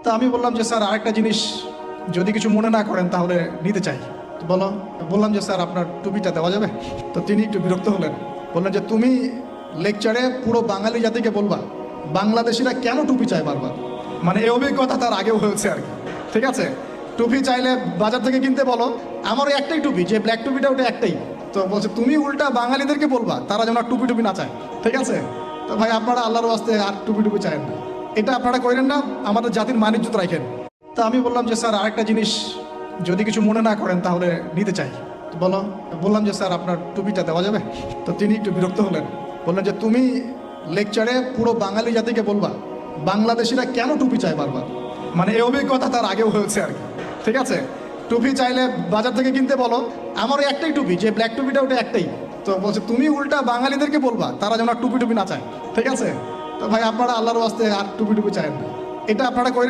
তা আমি বললাম যে স্যার আরেকটা জিনিস যদি কিছু মনে না করেন তাহলে নিতে চাই। তো বললাম যে স্যার আপনার টুপিটা দেওয়া যাবে? তো তিনি একটু বিরক্ত হলেন, বললেন যে তুমি লেকচারে পুরো বাঙালি জাতিকে বলবা বাংলাদেশিরা কেন টুপি চায় বারবার। মানে এই অভিজ্ঞতা তার আগেও হয়েছে আর কি। ঠিক আছে, টুপি চাইলে বাজার থেকে কিনতে বলো, আমারও একটাই টুপি, যে ব্ল্যাক টুপিটা ওটা একটাই। তো বলছে তুমি উল্টা বাঙালিদেরকে বলবা তারা যেন আর টুপি না চায়। ঠিক আছে, তো ভাই আপনারা আল্লাহর ওয়াস্তে আর টুপি চায় না, এটা আপনারা করেন না, আমাদের জাতির মানিজ্যত রাখেন। তা আমি বললাম যে স্যার আরেকটা জিনিস যদি কিছু মনে না করেন তাহলে নিতে চাই। তো বললাম যে স্যার আপনার টুপিটা দেওয়া যাবে? তো তিনি একটু বিরক্ত হলেন, বললেন যে তুমি লেকচারে পুরো বাঙালি জাতিকে বলবা বাংলাদেশিরা কেন টুপি চায় বারবার। মানে এই অভিজ্ঞতা তার আগেও হয়েছে আর কি। ঠিক আছে, টুপি চাইলে বাজার থেকে কিনতে বলো, আমারও একটাই টুপি, যে ব্ল্যাক টুপিটা ওটা একটাই। তো বলছে তুমি উল্টা বাঙালিদেরকে বলবা তারা যেন আর টুপি না চায়। ঠিক আছে, তো ভাই আপনারা আল্লাহর ওয়াস্তে আর টুপি চায় না, এটা আপনারা করেন।